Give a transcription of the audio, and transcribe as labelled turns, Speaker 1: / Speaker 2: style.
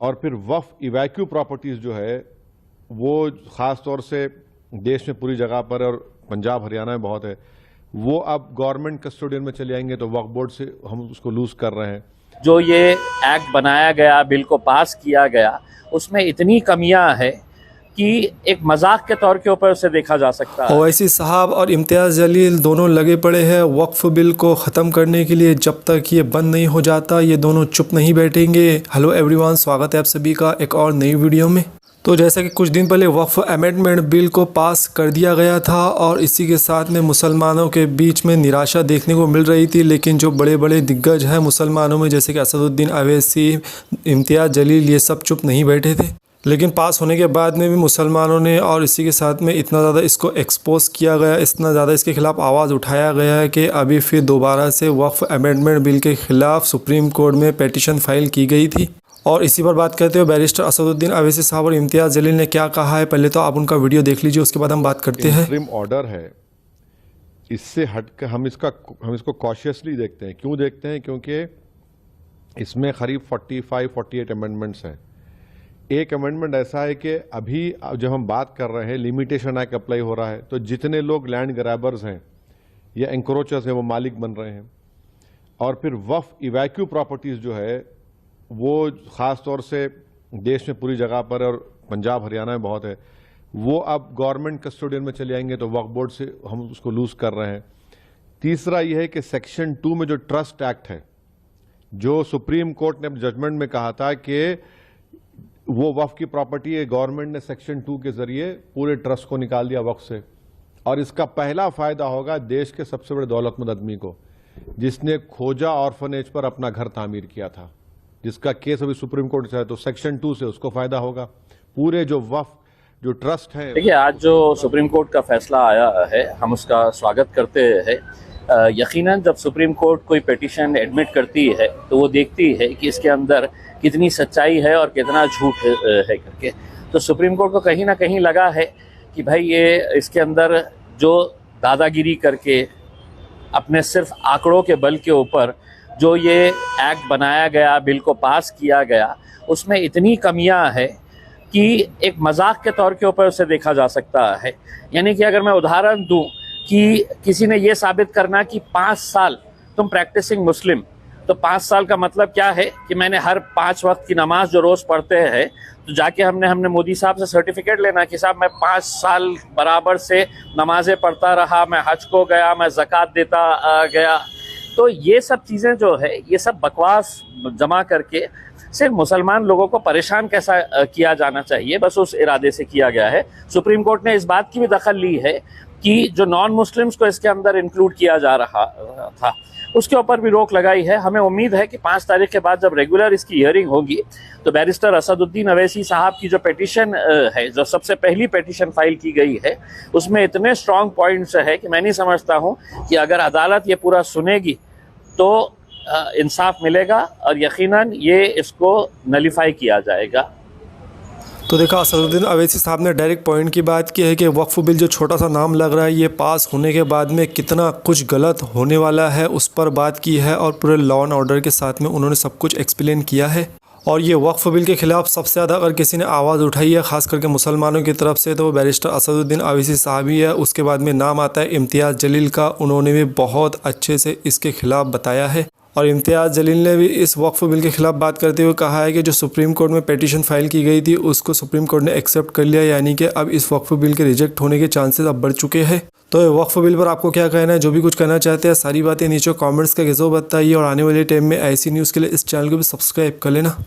Speaker 1: और फिर वक्फ इवैक्यू प्रॉपर्टीज़ जो है वो ख़ास तौर से देश में पूरी जगह पर और पंजाब हरियाणा में बहुत है, वो अब गवर्नमेंट कस्टोडियन में चले आएंगे। तो वक्फ बोर्ड से हम उसको लूज कर रहे हैं।
Speaker 2: जो ये एक्ट बनाया गया, बिल को पास किया गया, उसमें इतनी कमियां हैं कि एक मजाक के तौर के ऊपर उसे देखा जा सकता है।
Speaker 3: ओवैसी साहब और इम्तियाज़ जलील दोनों लगे पड़े हैं वक्फ बिल को ख़त्म करने के लिए। जब तक ये बंद नहीं हो जाता ये दोनों चुप नहीं बैठेंगे। हेलो एवरीवन, स्वागत है आप सभी का एक और नई वीडियो में। तो जैसा कि कुछ दिन पहले वक्फ अमेंडमेंट बिल को पास कर दिया गया था और इसी के साथ में मुसलमानों के बीच में निराशा देखने को मिल रही थी, लेकिन जो बड़े बड़े दिग्गज हैं मुसलमानों में जैसे कि असदुद्दीन अवैसी, इम्तियाज़ जलील, ये सब चुप नहीं बैठे थे। लेकिन पास होने के बाद में भी मुसलमानों ने और इसी के साथ में इतना ज़्यादा इसको एक्सपोज किया गया, इतना ज़्यादा इसके ख़िलाफ़ आवाज़ उठाया गया है कि अभी फिर दोबारा से वक्फ अमेंडमेंट बिल के ख़िलाफ़ सुप्रीम कोर्ट में पेटिशन फाइल की गई थी। और इसी पर बात करते हुए बैरिस्टर असदुद्दीन अवैसी साहब और इम्तियाज़ जलील ने क्या कहा है, पहले तो आप उनका वीडियो देख लीजिए, उसके बाद हम बात करते हैं।
Speaker 1: इंटरिम ऑर्डर है, इससे हटकर हम इसको कॉशियसली देखते हैं। क्यों देखते हैं? क्योंकि इसमें करीब 45-48 अमेंडमेंट्स हैं। एक अमेंडमेंट ऐसा है कि अभी जब हम बात कर रहे हैं लिमिटेशन एक्ट अप्लाई हो रहा है, तो जितने लोग लैंड ग्रैबर्स हैं या एंक्रोचर्स हैं वो मालिक बन रहे हैं। और फिर वक्फ इवैक्यू प्रॉपर्टीज़ जो है वो ख़ास तौर से देश में पूरी जगह पर और पंजाब हरियाणा में बहुत है, वो अब गवर्नमेंट कस्टोडियन में चले आएंगे। तो वक्फ बोर्ड से हम उसको लूज कर रहे हैं। तीसरा यह है कि सेक्शन 2 में जो ट्रस्ट एक्ट है, जो सुप्रीम कोर्ट ने अपने जजमेंट में कहा था कि वो वक्फ की प्रॉपर्टी है, गवर्नमेंट ने सेक्शन 2 के जरिए पूरे ट्रस्ट को निकाल दिया वक्फ से। और इसका पहला फायदा होगा देश के सबसे बड़े दौलतमंद आदमी को, जिसने खोजा ऑर्फनेज पर अपना घर तामीर किया था, जिसका केस अभी सुप्रीम कोर्ट से है। तो सेक्शन 2 से उसको फायदा होगा। पूरे जो वक्फ जो ट्रस्ट है,
Speaker 2: देखिए आज जो सुप्रीम कोर्ट का फैसला आया है हम उसका स्वागत करते हैं। यकीनन जब सुप्रीम कोर्ट कोई पिटीशन एडमिट करती है तो वो देखती है कि इसके अंदर कितनी सच्चाई है और कितना झूठ है करके। तो सुप्रीम कोर्ट को कहीं ना कहीं लगा है कि भाई ये इसके अंदर जो दादागिरी करके अपने सिर्फ आंकड़ों के बल के ऊपर जो ये एक्ट बनाया गया, बिल को पास किया गया, उसमें इतनी कमियां हैं कि एक मजाक के तौर के ऊपर उसे देखा जा सकता है। यानी कि अगर मैं उदाहरण दूं कि किसी ने ये साबित करना कि 5 साल तुम प्रैक्टिसिंग मुस्लिम, तो 5 साल का मतलब क्या है कि मैंने हर 5 वक्त की नमाज जो रोज़ पढ़ते हैं, तो जाके हमने मोदी साहब से सर्टिफिकेट लेना कि साहब मैं 5 साल बराबर से नमाजें पढ़ता रहा, मैं हज को गया, मैं ज़कात देता गया। तो ये सब चीज़ें जो है ये सब बकवास जमा करके सिर्फ मुसलमान लोगों को परेशान कैसा किया जाना चाहिए, बस उस इरादे से किया गया है। सुप्रीम कोर्ट ने इस बात की भी दखल ली है कि जो नॉन मुस्लिम्स को इसके अंदर इंक्लूड किया जा रहा था उसके ऊपर भी रोक लगाई है। हमें उम्मीद है कि 5 तारीख के बाद जब रेगुलर इसकी हियरिंग होगी तो बैरिस्टर असदुद्दीन अवैसी साहब की जो पिटीशन है, जो सबसे पहली पिटीशन फाइल की गई है, उसमें इतने स्ट्रॉन्ग पॉइंट्स है कि मैं नहीं समझता हूँ कि अगर अदालत ये पूरा सुनेगी तो इंसाफ मिलेगा और यकीनन ये इसको नलीफाई किया जाएगा।
Speaker 3: तो देखा, असदुद्दीन अवैसी साहब ने डायरेक्ट पॉइंट की बात की है कि वक्फ बिल जो छोटा सा नाम लग रहा है, ये पास होने के बाद में कितना कुछ गलत होने वाला है उस पर बात की है और पूरे लॉ एंड ऑर्डर के साथ में उन्होंने सब कुछ एक्सप्लेन किया है। और ये वक्फ बिल के ख़िलाफ़ सबसे ज़्यादा अगर किसी ने आवाज़ उठाई है ख़ास करके मुसलमानों की तरफ से तो वो बैरिस्टर असदुद्दीन अवैसी साहब ही है। उसके बाद में नाम आता है इम्तियाज़ जलील का, उन्होंने भी बहुत अच्छे से इसके ख़िलाफ़ बताया है। और इम्तियाज़ जलील ने भी इस वक्फ बिल के ख़िलाफ़ बात करते हुए कहा है कि जो सुप्रीम कोर्ट में पिटीशन फाइल की गई थी उसको सुप्रीम कोर्ट ने एक्सेप्ट कर लिया, यानी कि अब इस वक्फ बिल के रिजेक्ट होने के चांसेस अब बढ़ चुके हैं। तो वक्फ बिल पर आपको क्या कहना है? जो भी कुछ कहना चाहते हैं सारी बातें नीचे कमेंट्स का जरूर बताइए और आने वाले टाइम में ऐसी न्यूज़ के लिए इस चैनल को भी सब्सक्राइब कर लेना।